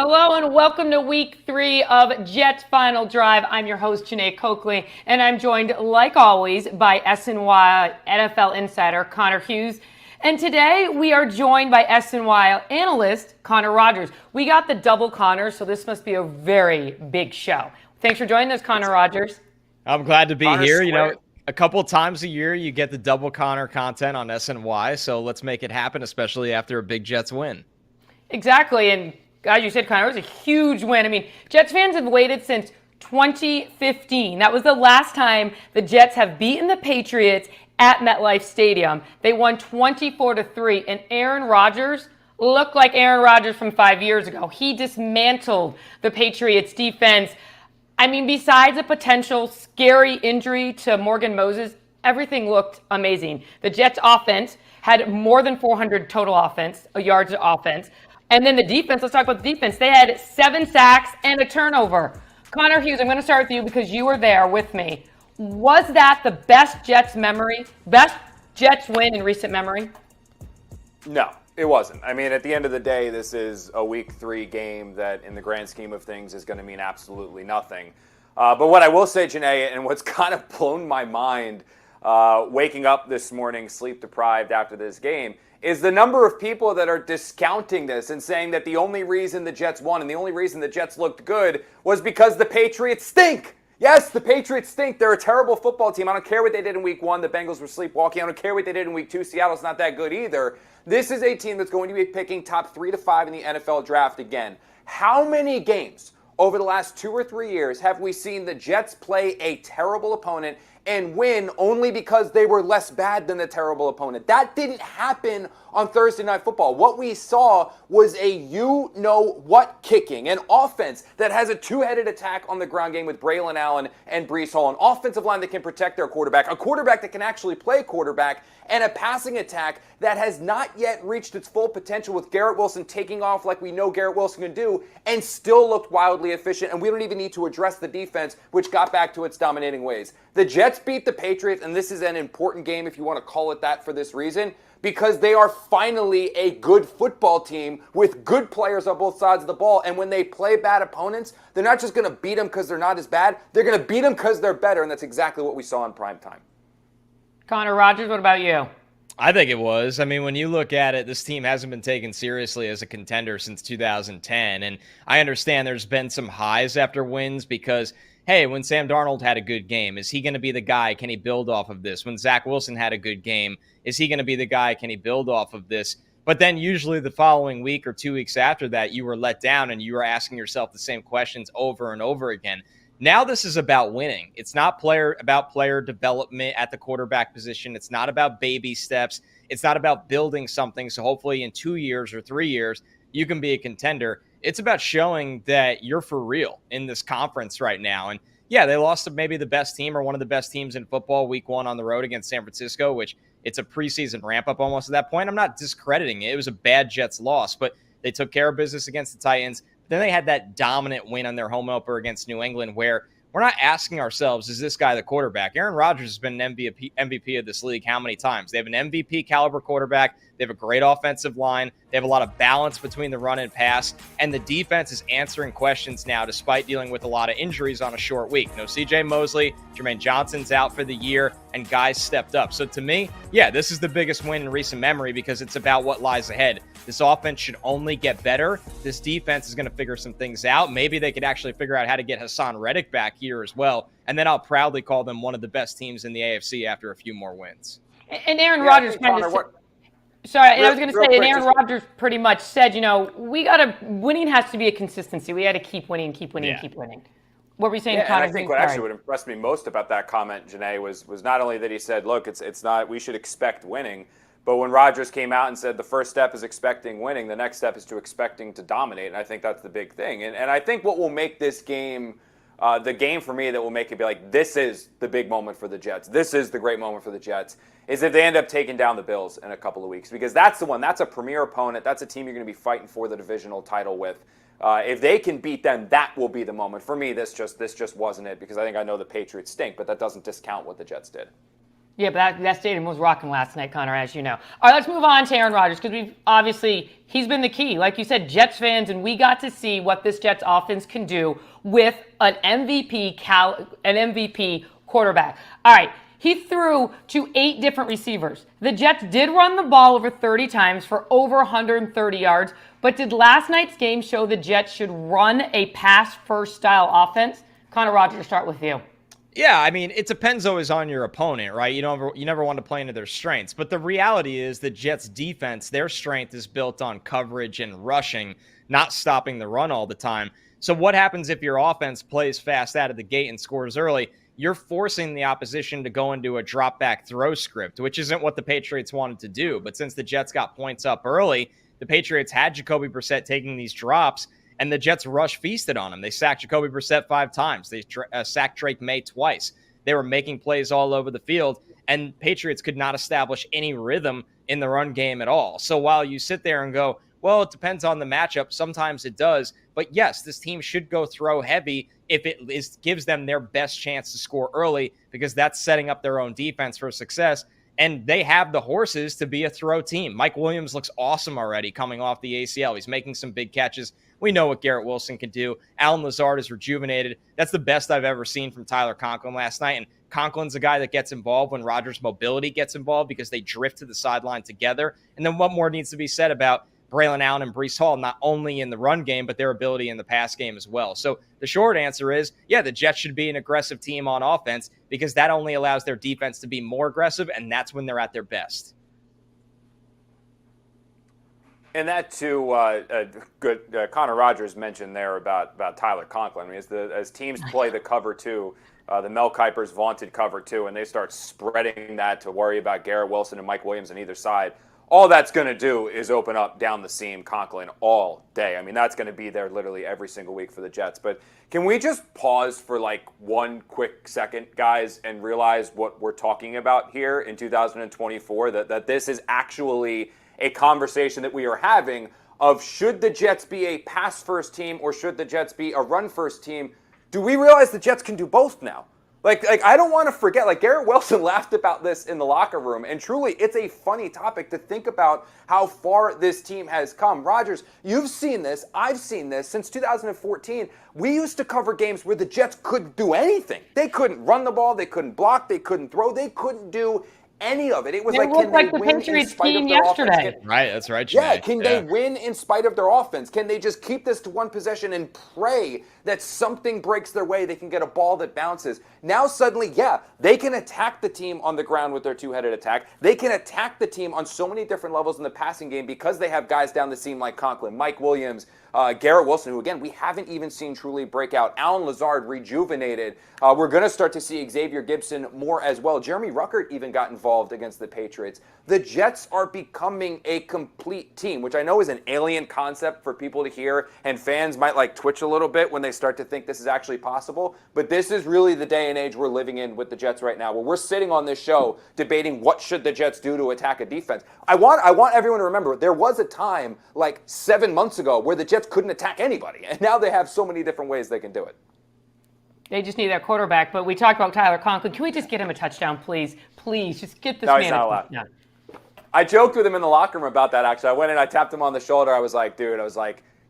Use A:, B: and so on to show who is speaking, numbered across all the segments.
A: Hello and welcome to week 3 of Jets Final Drive. I'm your host, Jeane Coakley, and I'm joined, like always, by SNY NFL insider Connor Hughes. And today we are joined by SNY analyst Aaron Rodgers. We got the double Connor, so this must be a very big show. Thanks for joining us, Aaron Rodgers.
B: I'm glad to be
C: Connor
B: here.
C: Square.
B: You know, a couple times a year you get the double Connor content on SNY, so let's make it happen, especially after a big Jets win.
A: Exactly, and as you said, Connor, it was a huge win. I mean, Jets fans have waited since 2015. That was the last time the Jets have beaten the Patriots at MetLife Stadium. They won 24-3, and Aaron Rodgers looked like Aaron Rodgers from 5 years ago. He dismantled the Patriots defense. I mean, besides a potential scary injury to Morgan Moses, everything looked amazing. The Jets offense had more than 400 total yards of offense. And then the defense, let's talk about the defense. They had 7 sacks and a turnover. Connor Hughes, I'm going to start with you because you were there with me. Was that the best Jets win in recent memory?
C: No, it wasn't. I mean, at the end of the day, this is a week 3 game that in the grand scheme of things is going to mean absolutely nothing. But what I will say, Jeane, and what's kind of blown my mind waking up this morning sleep deprived after this game, is the number of people that are discounting this and saying that the only reason the Jets won and the only reason the Jets looked good was because the Patriots stink. Yes, the Patriots stink. They're a terrible football team. I don't care what they did in week 1. The Bengals were sleepwalking. I don't care what they did in week 2. Seattle's not that good either. This is a team that's going to be picking top 3 to 5 in the NFL draft again. How many games over the last 2 or 3 years have we seen the Jets play a terrible opponent and win only because they were less bad than the terrible opponent? That didn't happen on Thursday Night Football. What we saw was a you-know-what kicking, an offense that has a two-headed attack on the ground game with Braylon Allen and Breece Hall, an offensive line that can protect their quarterback, a quarterback that can actually play quarterback, and a passing attack that has not yet reached its full potential with Garrett Wilson taking off like we know Garrett Wilson can do and still looked wildly efficient, and we don't even need to address the defense, which got back to its dominating ways. The Jets beat the Patriots, and this is an important game if you want to call it that for this reason, because they are finally a good football team with good players on both sides of the ball. And when they play bad opponents, they're not just going to beat them because they're not as bad. They're going to beat them because they're better, and that's exactly what we saw in prime time.
A: Connor Rodgers, what about you?
B: I think it was. I mean, when you look at it, this team hasn't been taken seriously as a contender since 2010. And I understand there's been some highs after wins because, hey, when Sam Darnold had a good game, is he going to be the guy? Can he build off of this? When Zach Wilson had a good game, is he going to be the guy? Can he build off of this? But then usually the following week or 2 weeks after that, you were let down and you were asking yourself the same questions over and over again. Now this is about winning. It's not about player development at the quarterback position. It's not about baby steps. It's not about building something. So hopefully in 2 years or 3 years, you can be a contender. It's about showing that you're for real in this conference right now. And yeah, they lost to maybe the best team or one of the best teams in football week 1 on the road against San Francisco, which it's a preseason ramp up almost at that point. I'm not discrediting it. It was a bad Jets loss, but they took care of business against the Titans. Then they had that dominant win on their home opener against New England where we're not asking ourselves, is this guy the quarterback? Aaron Rodgers has been an MVP of this league how many times? They have an MVP caliber quarterback. They have a great offensive line. They have a lot of balance between the run and pass. And the defense is answering questions now despite dealing with a lot of injuries on a short week. No C.J. Mosley, Jermaine Johnson's out for the year, and guys stepped up. So to me, yeah, this is the biggest win in recent memory because it's about what lies ahead. This offense should only get better. This defense is going to figure some things out. Maybe they could actually figure out how to get Hassan Reddick back here as well. And then I'll proudly call them one of the best teams in the AFC after a few more wins.
A: And Aaron Rodgers kind of Sorry, I was going to say, and Aaron Rodgers pretty much said, winning has to be a consistency. We got to keep winning. What were you saying, Connor?
C: And I think what actually would impress me most about that comment, Jeane, was not only that he said, look, it's not, we should expect winning, but when Rodgers came out and said the first step is expecting winning, the next step is to expecting to dominate, and I think that's the big thing. And I think what will make this game, the game for me that will make it be like, this is the big moment for the Jets, this is the great moment for the Jets, is if they end up taking down the Bills in a couple of weeks. Because that's the one, that's a premier opponent, that's a team you're going to be fighting for the divisional title with. If they can beat them, that will be the moment. For me, this just wasn't it, because I know the Patriots stink, but that doesn't discount what the Jets did.
A: Yeah, but that stadium was rocking last night, Connor, as you know. All right, let's move on to Aaron Rodgers because he's been the key. Like you said, Jets fans, and we got to see what this Jets offense can do with an MVP quarterback. All right, he threw to 8 different receivers. The Jets did run the ball over 30 times for over 130 yards, but did last night's game show the Jets should run a pass-first style offense? Connor, Rodgers, start with you.
B: Yeah, I mean, it depends always on your opponent, right? You never want to play into their strengths. But the reality is the Jets' defense, their strength is built on coverage and rushing, not stopping the run all the time. So what happens if your offense plays fast out of the gate and scores early? You're forcing the opposition to go into a drop-back throw script, which isn't what the Patriots wanted to do. But since the Jets got points up early, the Patriots had Jacoby Brissett taking these drops, and the Jets rush feasted on him. They sacked Jacoby Brissett 5 times. They sacked Drake Maye twice. They were making plays all over the field, and Patriots could not establish any rhythm in the run game at all. So while you sit there and go, well, it depends on the matchup, sometimes it does. But yes, this team should go throw heavy if it gives them their best chance to score early, because that's setting up their own defense for success. And they have the horses to be a throw team. Mike Williams looks awesome already coming off the ACL. He's making some big catches. We know what Garrett Wilson can do. Allen Lazard is rejuvenated. That's the best I've ever seen from Tyler Conklin last night. And Conklin's a guy that gets involved when Rodgers' mobility gets involved because they drift to the sideline together. And then what more needs to be said about Braylon Allen and Breece Hall, not only in the run game, but their ability in the pass game as well. So the short answer is, yeah, the Jets should be an aggressive team on offense because that only allows their defense to be more aggressive, and that's when they're at their best.
C: And that too, good. Connor Rodgers mentioned there about Tyler Conklin. I mean, as teams play the cover two, the Mel Kiper's vaunted cover two, and they start spreading that to worry about Garrett Wilson and Mike Williams on either side, all that's going to do is open up down the seam Conklin all day. I mean, that's going to be there literally every single week for the Jets. But can we just pause for like one quick second, guys, and realize what we're talking about here in 2024, that this is actually a conversation that we are having of should the Jets be a pass-first team or should the Jets be a run-first team? Do we realize the Jets can do both now? Like I don't want to forget, like Garrett Wilson laughed about this in the locker room, and truly it's a funny topic to think about how far this team has come. Rodgers, you've seen this, I've seen this. Since 2014, we used to cover games where the Jets couldn't do anything. They couldn't run the ball, they couldn't block, they couldn't throw, they couldn't do any of it. It was
A: It
C: like,
A: looked
C: can
A: like
C: they
A: the
C: win in
A: Patriots
C: spite
A: team
C: of their
A: yesterday.
C: offense?
B: Right, that's right, Jeane.
C: Yeah, can they win in spite of their offense? Can they just keep this to one possession and pray that something breaks their way, they can get a ball that bounces? Now suddenly, yeah, they can attack the team on the ground with their two-headed attack. They can attack the team on so many different levels in the passing game because they have guys down the seam like Conklin, Mike Williams, Garrett Wilson, who, again, we haven't even seen truly break out. Allen Lazard rejuvenated. We're going to start to see Xavier Gibson more as well. Jeremy Ruckert even got involved against the Patriots. The Jets are becoming a complete team, which I know is an alien concept for people to hear, and fans might like twitch a little bit when they start to think this is actually possible. But this is really the day and age we're living in with the Jets right now, where we're sitting on this show debating what should the Jets do to attack a defense. I want everyone to remember there was a time like 7 months ago where the Jets couldn't attack anybody, and now they have so many different ways they can do it.
A: They just need their quarterback. But we talked about Tyler Conklin. Can we just get him a touchdown, please? Please, just get this man
C: he's not
A: a
C: allowed.
A: touchdown.
C: I joked with him in the locker room about that, actually. I went in, I tapped him on the shoulder. I was like, dude,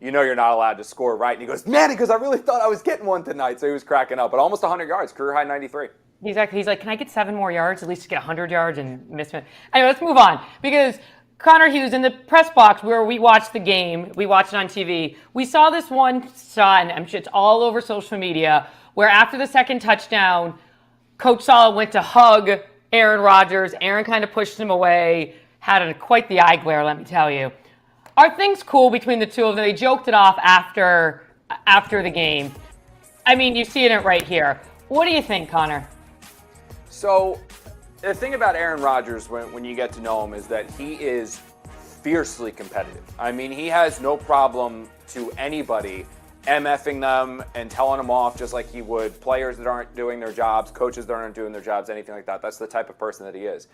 C: you know you're not allowed to score, right? And he goes, man, I really thought I was getting one tonight. So he was cracking up. But almost 100 yards, career high 93.
A: He's like, can I get 7 more yards, at least to get 100 yards and miss it? Anyway, let's move on. Because Connor Hughes, in the press box where we watched the game, we watched it on TV, we saw this one shot, and I'm sure it's all over social media, where after the second touchdown, Coach Saleh went to hug Aaron Rodgers. Aaron kind of pushed him away, had quite the eye glare, let me tell you. Are things cool between the two of them? They joked it off after the game. I mean, you see it right here. What do you think, Connor?
C: So the thing about Aaron Rodgers when you get to know him is that he is fiercely competitive. I mean, he has no problem to anybody MFing them and telling them off just like he would players that aren't doing their jobs, coaches that aren't doing their jobs, anything like that. That's the type of person that he is.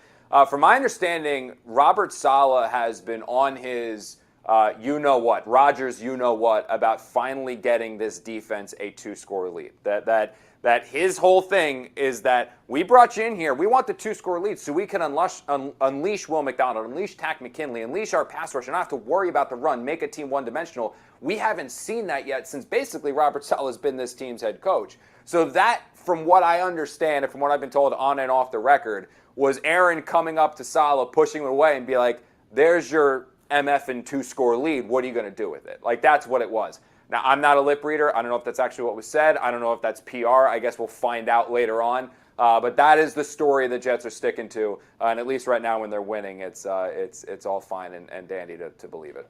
C: From my understanding, Robert Saleh has been on his Rodgers about finally getting this defense a 2-score lead. That that his whole thing is that we brought you in here. We want the 2-score lead so we can unleash Will McDonald, unleash Tack McKinley, unleash our pass rush, and not have to worry about the run, make a team one-dimensional. We haven't seen that yet since basically Robert Saleh has been this team's head coach. So that, from what I understand and from what I've been told on and off the record, was Aaron coming up to Saleh, pushing him away and be like, there's your MF and 2-score lead. What are you going to do with it? Like, that's what it was. Now, I'm not a lip reader. I don't know if that's actually what was said. I don't know if that's PR. I guess we'll find out later on. But that is the story the Jets are sticking to. And at least right now when they're winning, it's all fine and dandy to believe it.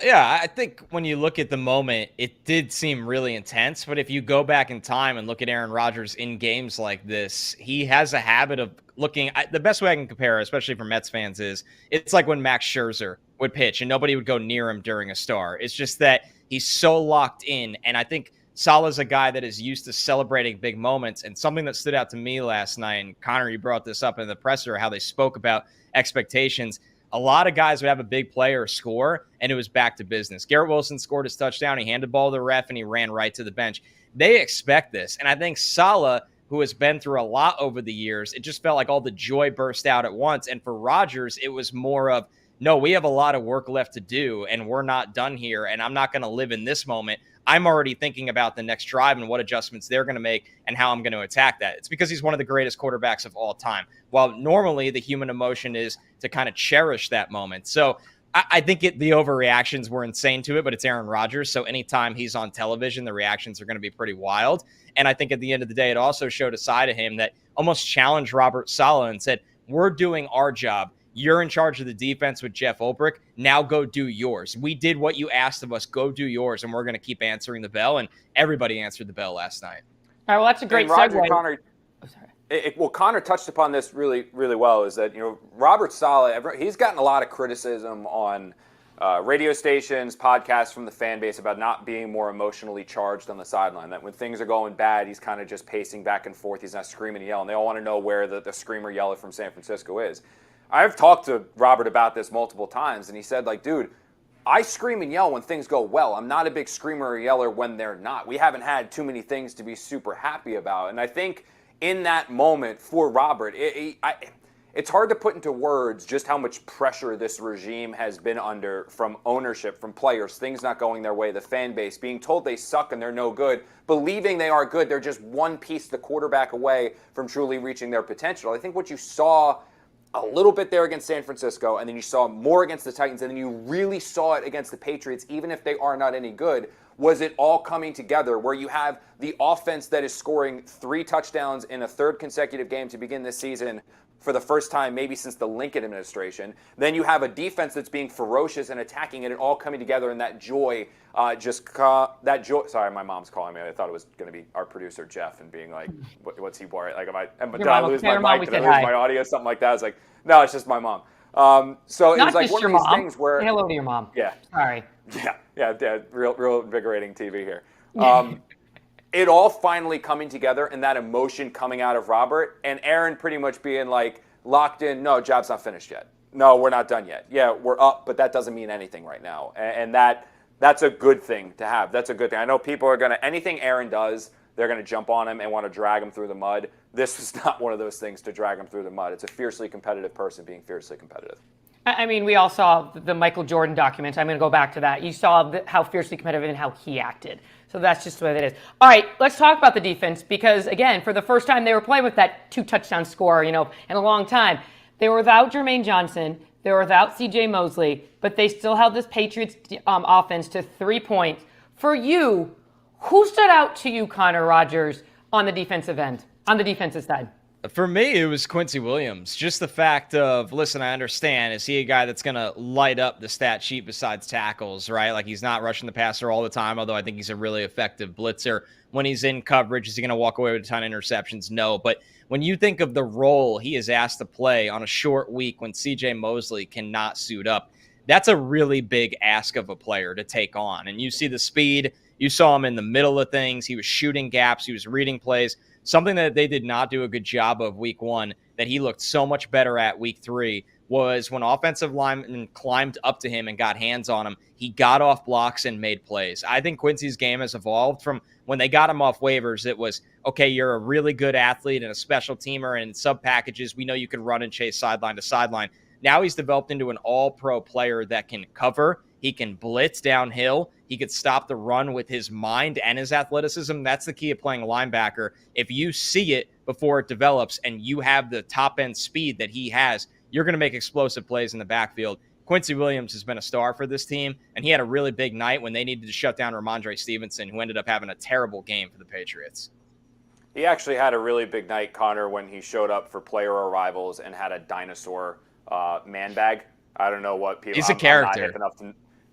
B: Yeah, I think when you look at the moment, it did seem really intense. But if you go back in time and look at Aaron Rodgers in games like this, he has a habit of looking – the best way I can compare, especially for Mets fans, is it's like when Max Scherzer would pitch and nobody would go near him during a start. It's just that he's so locked in. And I think Saleh's a guy that is used to celebrating big moments. And something that stood out to me last night, and Connor, you brought this up in the presser, how they spoke about expectations. A lot of guys would have a big player score, and it was back to business. Garrett Wilson scored his touchdown. He handed the ball to the ref, and he ran right to the bench. They expect this. And I think Saleh, who has been through a lot over the years, it just felt like all the joy burst out at once. And for Rodgers, it was more of, no, we have a lot of work left to do, and we're not done here, and I'm not going to live in this moment. I'm already thinking about the next drive and what adjustments they're going to make and how I'm going to attack that. It's because he's one of the greatest quarterbacks of all time. While normally the human emotion is to kind of cherish that moment. So I think the overreactions were insane to it, but it's Aaron Rodgers. So anytime he's on television, the reactions are going to be pretty wild. And I think at the end of the day, it also showed a side of him that almost challenged Robert Saleh and said, we're doing our job. You're in charge of the defense with Jeff Ulbrich. Now go do yours. We did what you asked of us. Go do yours, and we're going to keep answering the bell. And everybody answered the bell last night.
A: All right, well, that's a great
C: segue.
A: Connor,
C: Connor touched upon this really, really well, is that, Robert Saleh, he's gotten a lot of criticism on radio stations, podcasts from the fan base about not being more emotionally charged on the sideline, that when things are going bad, he's kind of just pacing back and forth. He's not screaming and yelling. They all want to know where the screamer yeller from San Francisco is. I've talked to Robert about this multiple times, and he said, dude, I scream and yell when things go well. I'm not a big screamer or yeller when they're not. We haven't had too many things to be super happy about. And I think in that moment for Robert, it's hard to put into words just how much pressure this regime has been under from ownership, from players, things not going their way, the fan base, being told they suck and they're no good, believing they are good. They're just one piece, the quarterback, away from truly reaching their potential. I think what you saw a little bit there against San Francisco, and then you saw more against the Titans, and then you really saw it against the Patriots, even if they are not any good, was it all coming together where you have the offense that is scoring 3 touchdowns in a third consecutive game to begin this season for the first time maybe since the Lincoln administration. Then you have a defense that's being ferocious and attacking, and it all coming together, and that joy, sorry, my mom's calling me. I thought it was going to be our producer, Jeff, and being like, what's he worried? Like, did I lose my mic? Did I lose my audio? Something like that. I was like, no, it's just my mom. So it was like one of these things where...
A: Say hello to your mom.
C: Yeah.
A: Sorry.
C: Yeah, real invigorating TV here. It all finally coming together, and that emotion coming out of Robert, and Aaron pretty much being like locked in, no, job's not finished yet. No, we're not done yet. Yeah, we're up, but that doesn't mean anything right now. And that's a good thing to have. That's a good thing. I know people are going to, anything Aaron does, they're going to jump on him and want to drag him through the mud. This is not one of those things to drag him through the mud. It's a fiercely competitive person being fiercely competitive.
A: I mean, we all saw the Michael Jordan document. I'm going to go back to that. You saw how fiercely competitive and how he acted. So that's just the way it is. All right, let's talk about the defense because, again, for the first time they were playing with that 2-touchdown score, in a long time. They were without Jermaine Johnson. They were without C.J. Mosley, but they still held this Patriots offense to 3 points. For you, who stood out to you, Connor Rodgers, on the defensive end, on the defensive side?
B: For me, it was Quincy Williams. Just the fact of, listen, I understand. Is he a guy that's going to light up the stat sheet besides tackles, right? Like, he's not rushing the passer all the time, although I think he's a really effective blitzer. When he's in coverage, is he going to walk away with a ton of interceptions? No. But when you think of the role he is asked to play on a short week when C.J. Mosley cannot suit up, that's a really big ask of a player to take on. And you see the speed. You saw him in the middle of things. He was shooting gaps. He was reading plays. Something that they did not do a good job of week 1 that he looked so much better at week 3 was when offensive linemen climbed up to him and got hands on him, he got off blocks and made plays. I think Quincy's game has evolved from when they got him off waivers. It was, okay, you're a really good athlete and a special teamer, and sub packages, we know you can run and chase sideline to sideline. Now he's developed into an all-pro player that can cover. He can blitz downhill. He could stop the run with his mind and his athleticism. That's the key of playing a linebacker. If you see it before it develops and you have the top-end speed that he has, you're going to make explosive plays in the backfield. Quincy Williams has been a star for this team, and he had a really big night when they needed to shut down Ramondre Stevenson, who ended up having a terrible game for the Patriots.
C: He actually had a really big night, Connor, when he showed up for player arrivals and had a dinosaur man bag. I don't know what people.
B: He's a character.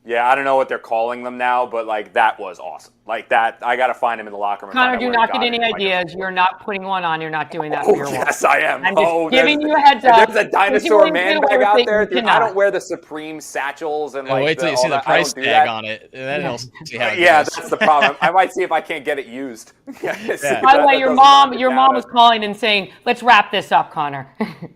C: Yeah, I don't know what they're calling them now, but like that was awesome. Like that, I got to find him in the locker room.
A: Connor, do not get any ideas. You're not putting one on. You're not doing that for your work.
C: Yes, I am.
A: I'm just giving you a heads up.
C: There's a dinosaur man bag out there. Dude, I don't wear the Supreme satchels and like.
B: Wait till you see the price tag on it, and then you'll see how it goes.
C: That's the problem. I might see if I can't get it used.
A: By the way, your mom was calling and saying, "Let's wrap this up, Connor."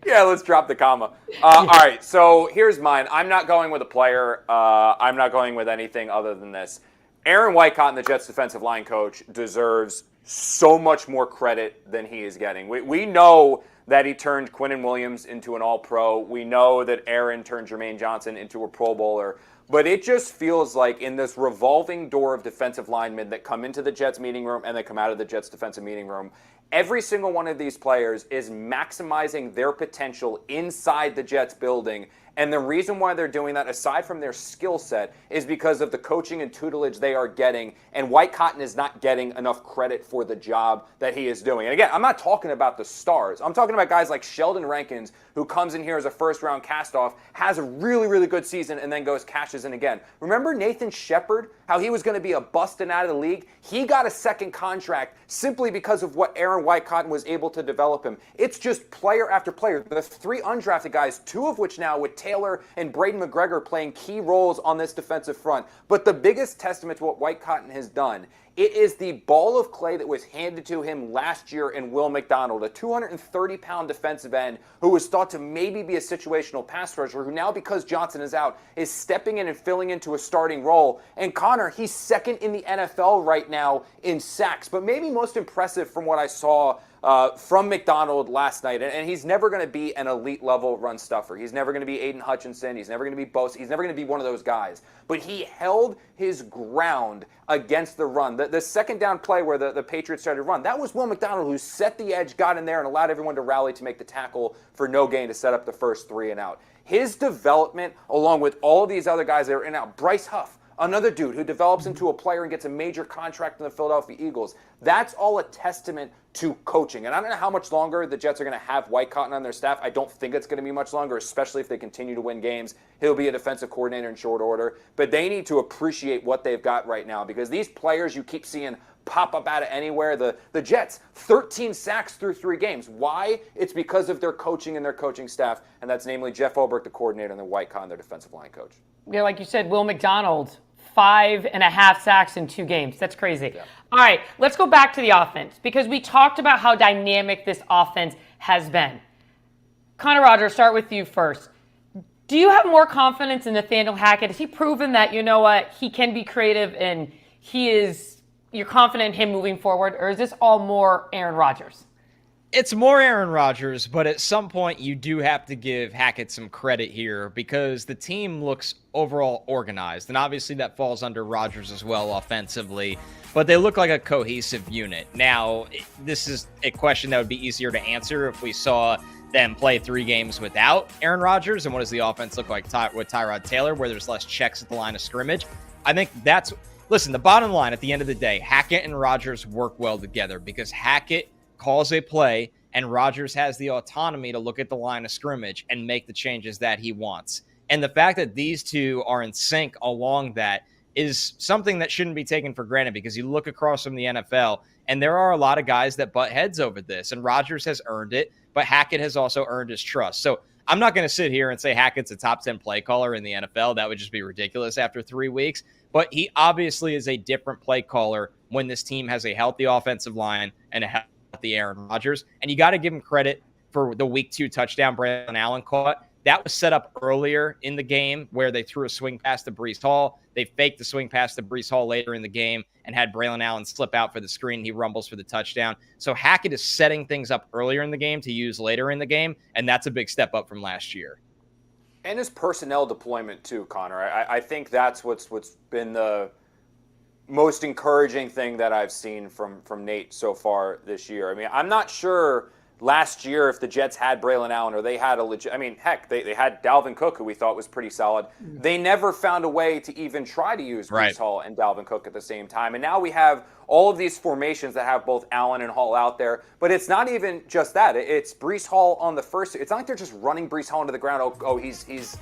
C: Yeah, let's drop the comma. All right, so here's mine. I'm not going with a player. I'm not going with anything other than this. Aaron Wycott, the Jets defensive line coach, deserves so much more credit than he is getting. We know that he turned Quinnen Williams into an all-pro. We know that Aaron turned Jermaine Johnson into a Pro Bowler. But it just feels like in this revolving door of defensive linemen that come into the Jets meeting room and they come out of the Jets defensive meeting room, every single one of these players is maximizing their potential inside the Jets building. And the reason why they're doing that, aside from their skill set, is because of the coaching and tutelage they are getting. And White Cotton is not getting enough credit for the job that he is doing. And again, I'm not talking about the stars. I'm talking about guys like Sheldon Rankins, who comes in here as a first-round cast-off, has a really, really good season, and then cashes in again. Remember Nathan Shepard, how he was going to be a bust and out of the league? He got a second contract simply because of what Aaron White Cotton was able to develop him. It's just player after player. The three undrafted guys, two of which now with Taylor and Braden McGregor playing key roles on this defensive front. But the biggest testament to what White Cotton has done, it is the ball of clay that was handed to him last year in Will McDonald, a 230-pound defensive end who was thought to maybe be a situational pass rusher, who now, because Johnson is out, is stepping in and filling into a starting role. And Connor, he's second in the NFL right now in sacks. But maybe most impressive from what I saw from McDonald last night, and he's never going to be an elite level run stuffer. He's never going to be Aiden Hutchinson. He's never going to be Bosa. He's never going to be one of those guys. But he held his ground against the run. The second down play where the Patriots started to run, that was Will McDonald who set the edge, got in there, and allowed everyone to rally to make the tackle for no gain to set up the first 3 and out. His development, along with all of these other guys that are in and out, Bryce Huff, another dude who develops into a player and gets a major contract in the Philadelphia Eagles. That's all a testament to coaching. And I don't know how much longer the Jets are going to have White Cotton on their staff. I don't think it's going to be much longer, especially if they continue to win games. He'll be a defensive coordinator in short order. But they need to appreciate what they've got right now, because these players you keep seeing pop up out of anywhere. The Jets, 13 sacks through 3 games. Why? It's because of their coaching and their coaching staff, and that's namely Jeff Ulbrich, the coordinator, and then White Cotton, their defensive line coach.
A: Yeah, like you said, Will McDonald, 5.5 sacks in 2 games. That's crazy. Yeah. All right, let's go back to the offense, because we talked about how dynamic this offense has been. Connor Rodgers, start with you first. Do you have more confidence in Nathaniel Hackett? Has he proven that, you know what, he can be creative and you're confident in him moving forward, or is this all more Aaron Rodgers?
B: It's more Aaron Rodgers, but at some point you do have to give Hackett some credit here, because the team looks overall organized, and obviously that falls under Rodgers as well offensively, but they look like a cohesive unit. Now, this is a question that would be easier to answer if we saw them play 3 games without Aaron Rodgers, and what does the offense look like with Tyrod Taylor, where there's less checks at the line of scrimmage. I think that's, listen, the bottom line at the end of the day, Hackett and Rodgers work well together, because Hackett calls a play, and Rodgers has the autonomy to look at the line of scrimmage and make the changes that he wants. And the fact that these two are in sync along that is something that shouldn't be taken for granted, because you look across from the NFL, and there are a lot of guys that butt heads over this, and Rodgers has earned it, but Hackett has also earned his trust. So I'm not going to sit here and say Hackett's a top 10 play caller in the NFL. That would just be ridiculous after 3 weeks. But he obviously is a different play caller when this team has a healthy offensive line and a healthy Aaron Rodgers. And you got to give him credit for the week 2 touchdown Brandon Allen caught. That was set up earlier in the game where they threw a swing pass to Breece Hall. They faked the swing pass to Breece Hall later in the game and had Braylon Allen slip out for the screen. He rumbles for the touchdown. So Hackett is setting things up earlier in the game to use later in the game, and that's a big step up from last year.
C: And his personnel deployment too, Connor. I think that's what's been the most encouraging thing that I've seen from Nate so far this year. I mean, I'm not sure last year if the Jets had Braylon Allen or they had a legit, I mean, heck, they had Dalvin Cook, who we thought was pretty solid. They never found a way to even try to use Breece Hall and Dalvin Cook at the same time. And now we have all of these formations that have both Allen and Hall out there. But it's not even just that. It's Breece Hall on the first. It's not like they're just running Breece Hall into the ground. Oh, he's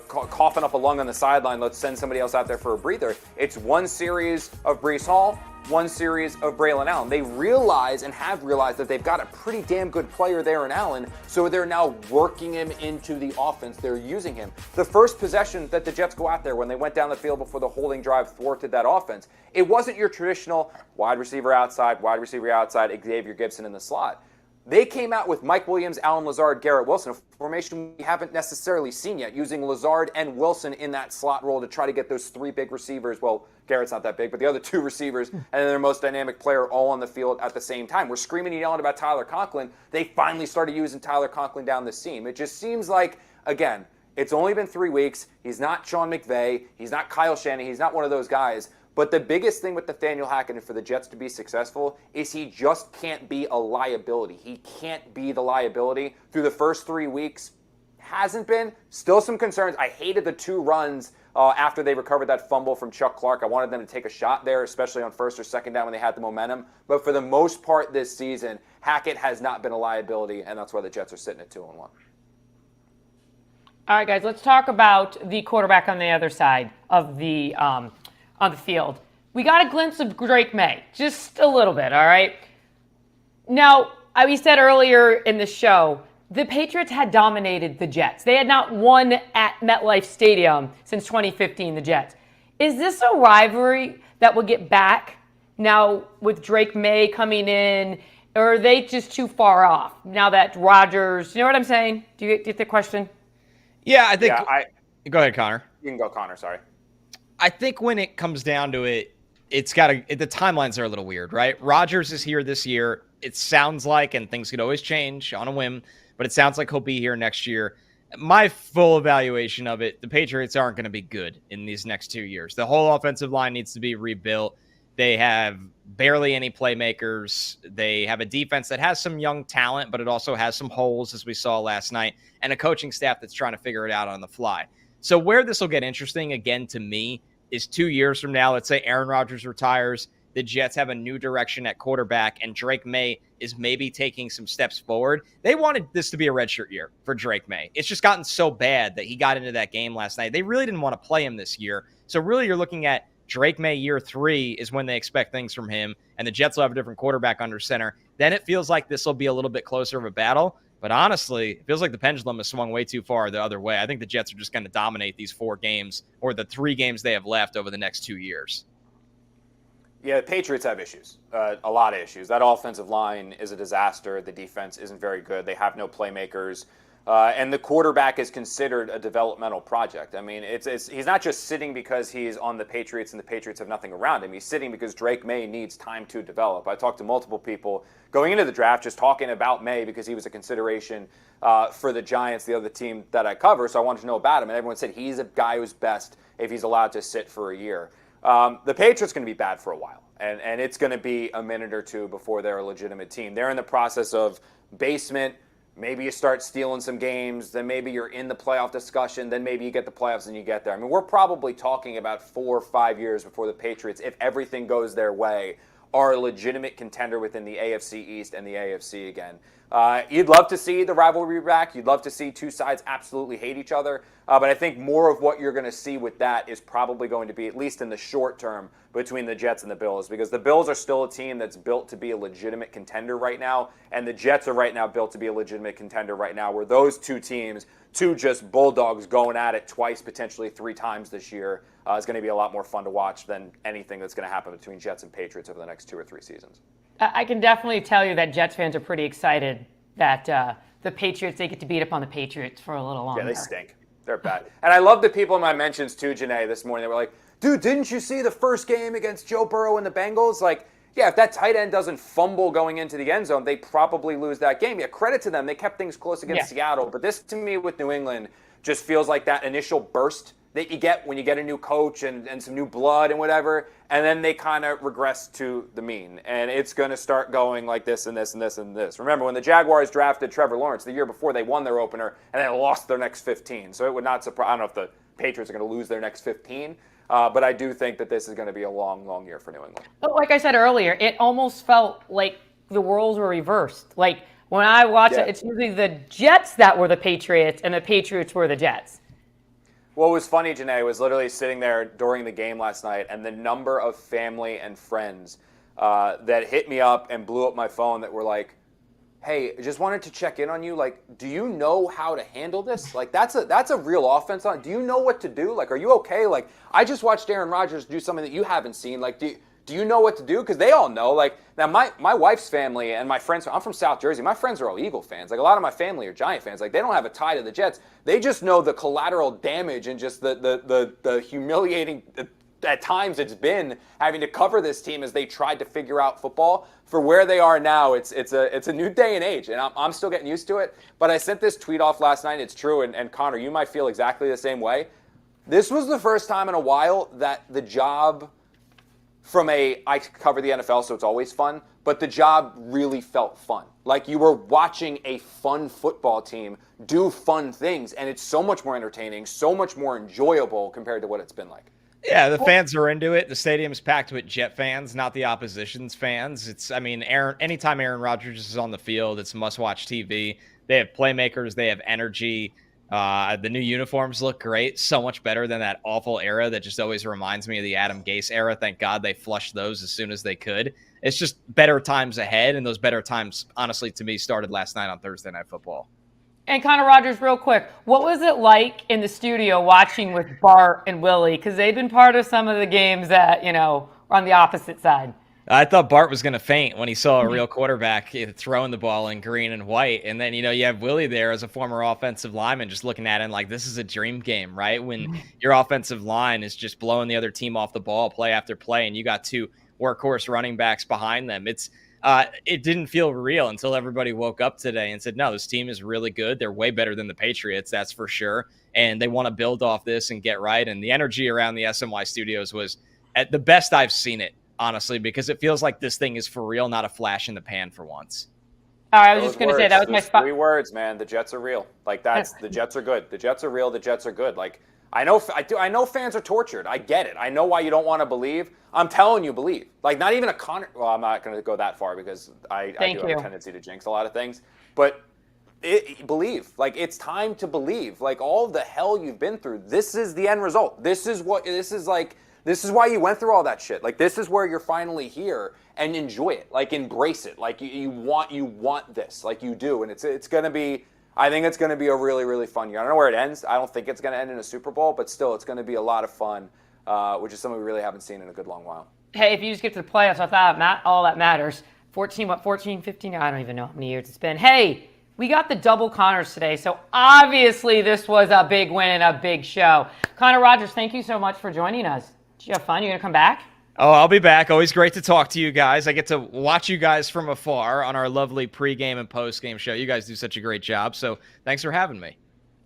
C: coughing up a lung on the sideline. Let's send somebody else out there for a breather. It's one series of Breece Hall, one series of Braylon Allen. They realize and have realized that they've got a pretty damn good player there in Allen, so they're now working him into the offense. They're using him. The first possession that the Jets go out there when they went down the field before the holding drive thwarted that offense, it wasn't your traditional wide receiver outside, Xavier Gibson in the slot. They came out with Mike Williams, Allen Lazard, Garrett Wilson, a formation we haven't necessarily seen yet, using Lazard and Wilson in that slot role to try to get those three big receivers. Well, Garrett's not that big, but the other two receivers and then their most dynamic player all on the field at the same time. We're screaming and yelling about Tyler Conklin. They finally started using Tyler Conklin down the seam. It just seems like, again, it's only been 3 weeks. He's not Sean McVay. He's not Kyle Shanahan. He's not one of those guys. But the biggest thing with Nathaniel Hackett and for the Jets to be successful is he just can't be a liability. He can't be the liability. Through the first 3 weeks, hasn't been. Still some concerns. I hated the 2 runs after they recovered that fumble from Chuck Clark. I wanted them to take a shot there, especially on first or second down when they had the momentum. But for the most part this season, Hackett has not been a liability, and that's why the Jets are sitting at 2-1.
A: All right, guys, let's talk about the quarterback on the other side of the on the field. We got a glimpse of Drake Maye, just a little bit, all right? Now, we said earlier in the show, the Patriots had dominated the Jets. They had not won at MetLife Stadium since 2015, the Jets. Is this a rivalry that will get back now with Drake Maye coming in, or are they just too far off now that Rodgers, you know what I'm saying? Do you get the question?
B: Yeah, I think. Go ahead, Connor.
C: You can go, Connor, sorry.
B: I think when it comes down to it, the timelines are a little weird, right? Rodgers is here this year. It sounds like, and things could always change on a whim, but it sounds like he'll be here next year. My full evaluation of it, the Patriots aren't going to be good in these next 2 years. The whole offensive line needs to be rebuilt. They have barely any playmakers. They have a defense that has some young talent, but it also has some holes, as we saw last night, and a coaching staff that's trying to figure it out on the fly. So where this will get interesting, again, to me, is 2 years from now. Let's say Aaron Rodgers retires. The Jets have a new direction at quarterback, and Drake Maye is maybe taking some steps forward. They wanted this to be a redshirt year for Drake Maye. It's just gotten so bad that he got into that game last night. They really didn't want to play him this year. So really you're looking at Drake Maye year 3 is when they expect things from him, and the Jets will have a different quarterback under center. Then it feels like this will be a little bit closer of a battle. But honestly, it feels like the pendulum has swung way too far the other way. I think the Jets are just going to dominate these 4 games or the 3 games they have left over the next 2 years.
C: Yeah, the Patriots have issues, a lot of issues. That offensive line is a disaster. The defense isn't very good. They have no playmakers. And the quarterback is considered a developmental project. I mean, he's not just sitting because he's on the Patriots and the Patriots have nothing around him. He's sitting because Drake Maye needs time to develop. I talked to multiple people going into the draft just talking about Maye because he was a consideration for the Giants, the other team that I cover, so I wanted to know about him. And everyone said he's a guy who's best if he's allowed to sit for a year. The Patriots are going to be bad for a while, and it's going to be a minute or two before they're a legitimate team. They're in the process of basement. Maybe you start stealing some games, then maybe you're in the playoff discussion, then maybe you get the playoffs and you get there. I mean, we're probably talking about 4 or 5 years before the Patriots, if everything goes their way, are a legitimate contender within the AFC East and the AFC again. You'd love to see the rivalry back. You'd love to see 2 sides absolutely hate each other. But I think more of what you're going to see with that is probably going to be, at least in the short term, between the Jets and the Bills. Because the Bills are still a team that's built to be a legitimate contender right now. And the Jets are right now built to be a legitimate contender right now, where those 2 teams, 2 just bulldogs going at it twice, potentially 3 times this year, is going to be a lot more fun to watch than anything that's going to happen between Jets and Patriots over the next 2 or 3 seasons.
A: I can definitely tell you that Jets fans are pretty excited that the Patriots, they get to beat up on the Patriots for a little longer.
C: Yeah, they stink. They're bad. And I love the people in my mentions too, Jeane, this morning. They were like, dude, didn't you see the first game against Joe Burrow and the Bengals? Like, yeah, if that tight end doesn't fumble going into the end zone, they probably lose that game. Yeah, credit to them. They kept things close against Seattle. But this, to me, with New England, just feels like that initial burst that you get when you get a new coach and some new blood and whatever, and then they kind of regress to the mean. And it's going to start going like this and this and this and this. Remember, when the Jaguars drafted Trevor Lawrence the year before, they won their opener and then lost their next 15. So it would not surprise. I don't know if the Patriots are going to lose their next 15, but I do think that this is going to be a long, long year for New England.
A: But like I said earlier, it almost felt like the roles were reversed. Like when I watch it, it's usually the Jets that were the Patriots and the Patriots were the Jets.
C: What was funny, Jeane, was literally sitting there during the game last night, and the number of family and friends that hit me up and blew up my phone that were like, hey, I just wanted to check in on you. Like, do you know how to handle this? Like, that's a real offense on. Do you know what to do? Like, are you okay? Like, I just watched Aaron Rodgers do something that you haven't seen. Like, do you know what to do? Because they all know. Like, now my wife's family and my friends, I'm from South Jersey. My friends are all Eagle fans. Like, a lot of my family are Giant fans. Like, they don't have a tie to the Jets. They just know the collateral damage and just the humiliating at times it's been having to cover this team as they tried to figure out football. For where they are now, it's a new day and age, and I'm still getting used to it. But I sent this tweet off last night. It's true, and Connor, you might feel exactly the same way. This was the first time in a while that the job I cover the NFL, so it's always fun, but the job really felt fun. Like you were watching a fun football team do fun things, and it's so much more entertaining, so much more enjoyable compared to what it's been like.
B: Yeah, the fans are into it. The stadium's packed with Jet fans, not the opposition's fans. Anytime Aaron Rodgers is on the field, it's must-watch TV. They have playmakers. They have energy. The new uniforms look great, so much better than that awful era that just always reminds me of the Adam Gase era. Thank God they flushed those as soon as they could. It's just better times ahead, and those better times, honestly, to me, started last night on Thursday Night Football.
A: And Connor Rodgers, real quick, what was it like in the studio watching with Bart and Willie? Because they've been part of some of the games that, are on the opposite side.
B: I thought Bart was going to faint when he saw a real quarterback throwing the ball in green and white. And then, you have Willie there as a former offensive lineman just looking at him like this is a dream game, right? When your offensive line is just blowing the other team off the ball play after play and you got two workhorse running backs behind them. It didn't feel real until everybody woke up today and said, no, this team is really good. They're way better than the Patriots, that's for sure. And they want to build off this and get right. And the energy around the SNY studios was at the best I've seen it, honestly, because it feels like this thing is for real, not a flash in the pan for once.
A: All right, I was just going to say, that was my spot.
C: 3 words, man. The Jets are real. Like, the Jets are good. The Jets are real. The Jets are good. Like, I know fans are tortured. I get it. I know why you don't want to believe. I'm telling you, believe. Like, not even a Connor. Well, I'm not going to go that far because I do have a tendency to jinx a lot of things. But believe. Like, it's time to believe. Like, all of the hell you've been through, this is the end result. This is why you went through all that shit. Like, this is where you're finally here, and enjoy it. Like, embrace it. Like, you want this. Like, you do. And it's going to be, I think it's going to be a really, really fun year. I don't know where it ends. I don't think it's going to end in a Super Bowl, but still, it's going to be a lot of fun, which is something we really haven't seen in a good long while.
A: Hey, if you just get to the playoffs, I thought all that matters. 14, 15? I don't even know how many years it's been. Hey, we got the double Connors today, so obviously this was a big win and a big show. Connor Rodgers, thank you so much for joining us. Did you have fun? You going to come back?
B: Oh, I'll be back. Always great to talk to you guys. I get to watch you guys from afar on our lovely pregame and postgame show. You guys do such a great job, so thanks for having me.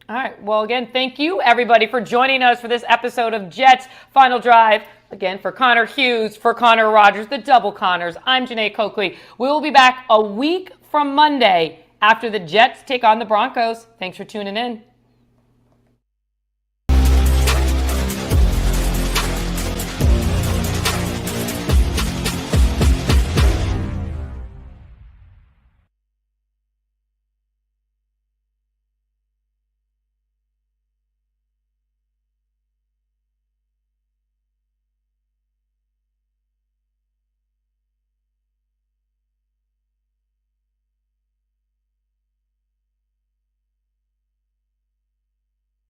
A: All right. Well, again, thank you, everybody, for joining us for this episode of Jets Final Drive. Again, for Connor Hughes, for Connor Rodgers, the double Connors, I'm Jeane Coakley. We will be back a week from Monday after the Jets take on the Broncos. Thanks for tuning in.